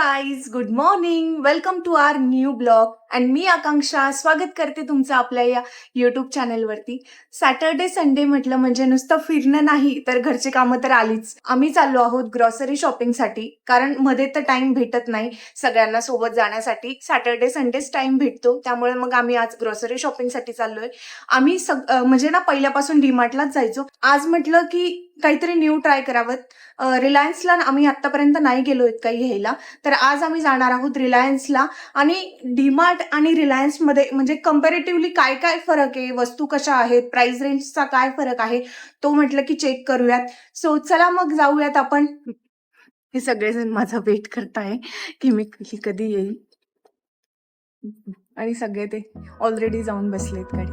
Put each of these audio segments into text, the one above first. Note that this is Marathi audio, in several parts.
Guys, good morning. Welcome to our new blog. And मी आकांक्षा स्वागत करते तुमचं आपल्या या यूट्यूब चॅनलवरती. सॅटर्डे संडे म्हटलं म्हणजे नुसतं फिरणं नाही तर घरची कामं तर आलीच. आम्ही चाललो आहोत ग्रॉसरी शॉपिंगसाठी, कारण मध्ये तर टाइम भेटत नाही सगळ्यांना सोबत जाण्यासाठी. सॅटर्डे संडेच टाइम भेटतो, त्यामुळे मग आम्ही आज ग्रॉसरी शॉपिंगसाठी चाललोय. आम्ही म्हणजे ना पहिल्यापासून डीमार्टलाच जायचो. आज म्हटलं की काहीतरी न्यू ट्राय करावं. रिलायन्सला आम्ही आतापर्यंत नाही गेलो आहेत काही घ्यायला, तर आज आम्ही जाणार आहोत रिलायन्सला. आणि डीमार्ट आणि रिलायन्समध्ये म्हणजे कम्पॅरेटिव्हली काय काय फरक आहे, वस्तू कशा आहेत, प्राइस रेंजचा काय फरक आहे, तो म्हटलं की चेक करूयात. सो चला मग जाऊयात आपण. हे सगळेजण माझा वेट करताय की मी कधी येईल, आणि सगळे ते ऑलरेडी जाऊन बसलेत गाडी.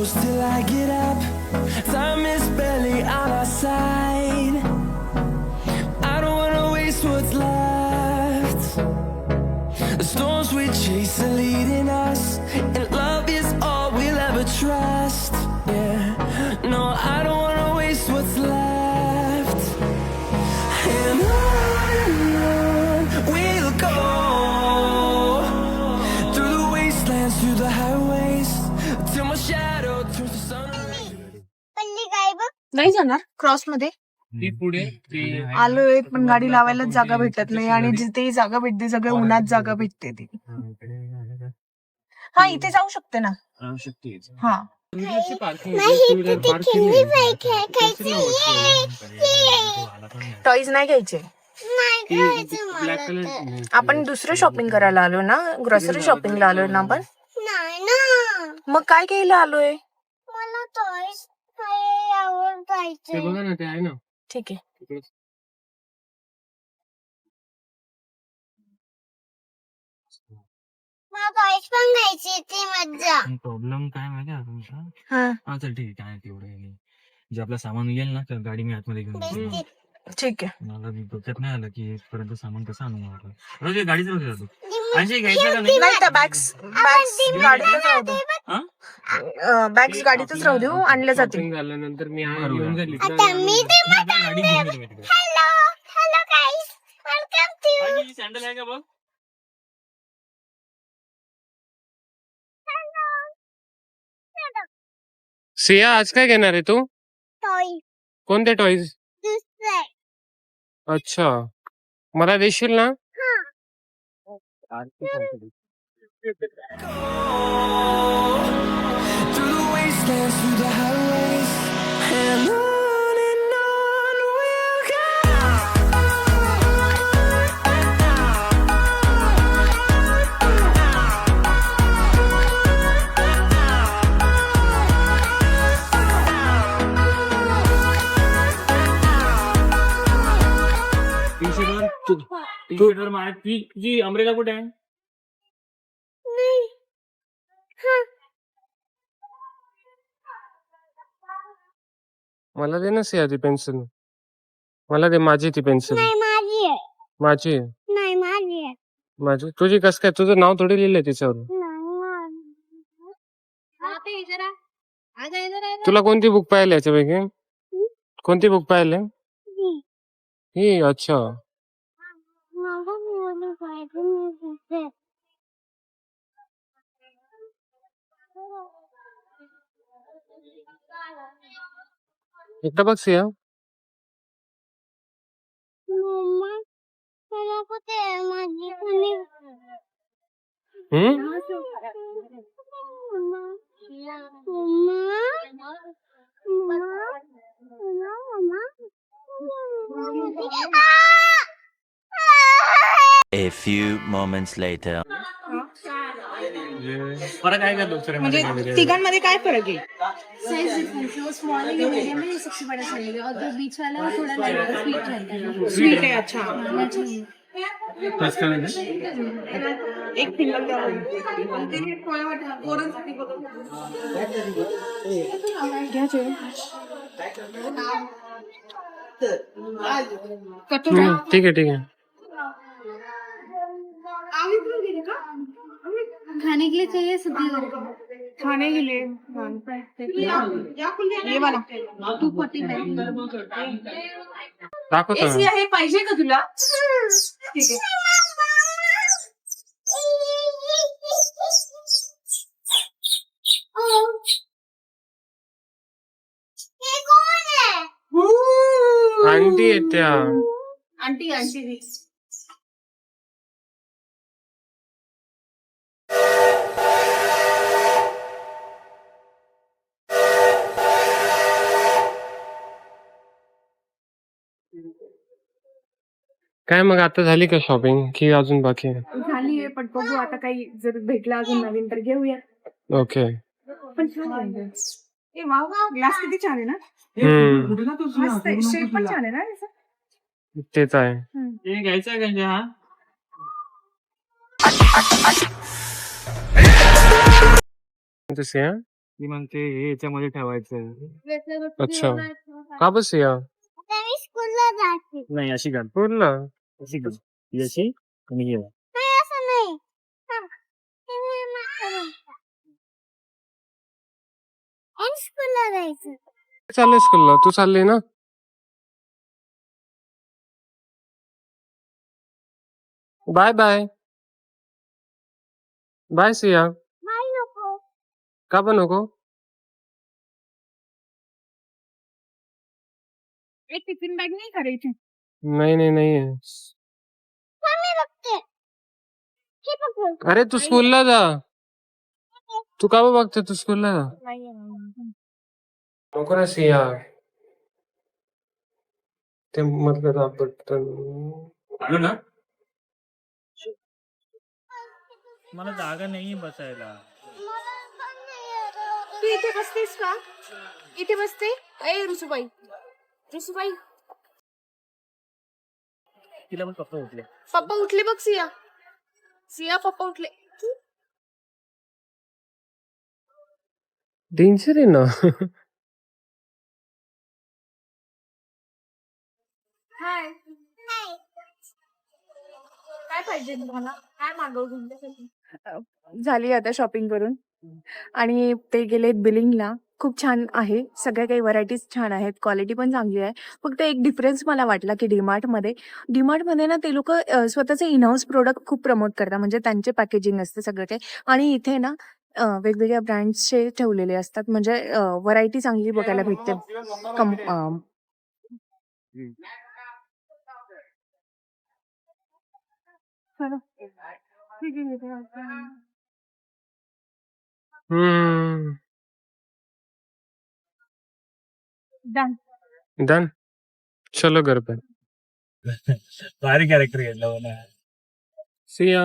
Till I get up, time is barely on our side. I don't wanna waste what's left. The storms we chase are leading us, and love is all we'll ever trust. Yeah, no, I don't wanna waste what's left. And on we'll go, through the wastelands, through the highways, till my shadow turns to sun. नाही जाणार क्रॉस मध्ये. पुढे आलोय पण गाडी लावायलाच जागा भेटत नाही, आणि जिथे जागा भेटते सगळं उन्हात जागा भेटते ती. हा, इथे जाऊ शकते ना. हा, टॉईज नाही घ्यायचे. आपण दुसरं शॉपिंग करायला आलो ना, ग्रॉसरी शॉपिंगला आलोय ना आपण. मग काय घ्यायला आलोय? मला टॉयज आवडतायचे. बघा ना, ते आहे ना. ठीक आहे. मला टॉयज पण घ्यायची ती मज्जा. प्रॉब्लेम काय माहिती आहे तुमचा? हा चल ठीक आहे, काय तेवढं नाही. जे आपलं सामान येईल ना तर गाडी मी आतमध्ये घेऊन येतो. ठीक आहे. मला डोक्यात नाही आलं की इथपर्यंत सामान कसं आणू मला. रोज गाडीच रोज जातो. आणखी घ्यायचं का नाही? नाही, त्या बॅग्स गाडीतच राहू दे. बॅग्स गाडीतच राहू देऊ, आणल्या जातील. शॉपिंग झाल्यानंतर मी घेऊन जाईल. आता मी ते गाडी घेऊन येतो मी तिकडे. Hello guys, welcome to. आणखी सॅन्डल आहे का बघ? सिया, आज काय घेणार आहे तू? टॉय कोणते टॉईज? दुसरे. अच्छा, मला देशील ना? Through the wastelands, through the highways, and on we'll go. T शर्टवर माझ्या तुझी अमरेला कुठे आहे? मला दे ना सिया ती पेन्सिल. मला दे माझी ती पेन्सिल. नाही माझी आहे. माझी नाही माझी आहे. माझी तुझी कस काय? तुझं नाव थोडी लिहिलंय तिच्यावर. तुला कोणती बुक पाहिली याच्यापैकी? कोणती बुक पाहिली? ही. अच्छा, एकदा बघ सिया. मम्मा मला कुठे आहे माझी कोणी? हम्म A few moments later. फरक आहे का दुसऱ्या म्हणजे तिघांमध्ये काय फरक आहे? साइज डिफरेंस है, स्मॉल है मीडियम है, सबसे बड़ा साइज है, और जो बीच वाला है थोड़ा लाइट स्वीट रहता है. स्वीट आहे. अच्छा, एक सिंगल ठीक आहे. खाने के लिए चाहिए सब्जी ठाणे गेले ये मला तू पती नाही. दाखवतो ना. हे पाहिजे का तुला ठीक आहे हे कोण आहे? आंटी येत्या. आंटी आंटी काय मग आता झाली का शॉपिंग की अजून बाकी आहे? झालीये पण बघू आता काही जर भेटला अजून नवीन तर घेऊया ओके. पण छान आहे ए वा वा ग्लास किती छान आहे ना मस्त आहे शेप पण छान आहे ना याचा? तेच आहे. हे घ्यायचं का हा तसे हा? ती म्हणते हे याच्यामध्ये ठेवायचं. अच्छा. का बस या आता मी स्कूलला जाते. नाही अशी घाल बोल ना. अशी घाल ही अशी आणि हे नाही असं नाही. थांब. हे मी मागं आणि स्कूलला जायचं. चाललंय स्कूलला तू चालली ना. Bye bye bye Siya. नाही नको. का पण नको. एक टिफिन बॅग नाही करायची नाही नाही नाही थांब मी बघते. हे बघ. अरे तू स्कूलला जा. तू का बघते तू स्कूलला जा. नको ना सिया. ते मतलब बटन आलो ना. मला जागा नाही बसायला. मला पण नाही येत. तू इथे बसतेस का इथे बसते ए रुसूबाई तिला पण पप्पा उठले. पप्पा उठले बघ सिया सिया पप्पा उठले डेंजर आहे ना. हाय काय पाहिजे तुम्हाला काय मागवू तुमच्यासाठी झाली आता शॉपिंग करून आणि ते गेलेत बिलिंगला खूप छान आहे सगळ्या काही व्हरायटीज छान आहेत क्वालिटी पण चांगली आहे फक्त एक डिफरन्स मला वाटला की डीमार्टमध्ये ना ते लोक स्वतःचे इनहाऊस प्रोडक्ट खूप प्रमोट करतात म्हणजे त्यांचे पॅकेजिंग असते सगळं काही आणि इथे ना वेगवेगळ्या ब्रँड्सचे ठेवलेले असतात म्हणजे व्हरायटी चांगली बघायला भेटते डन डन. चलो घर पे. भारी कॅरेक्टर घेतला मला. सिया.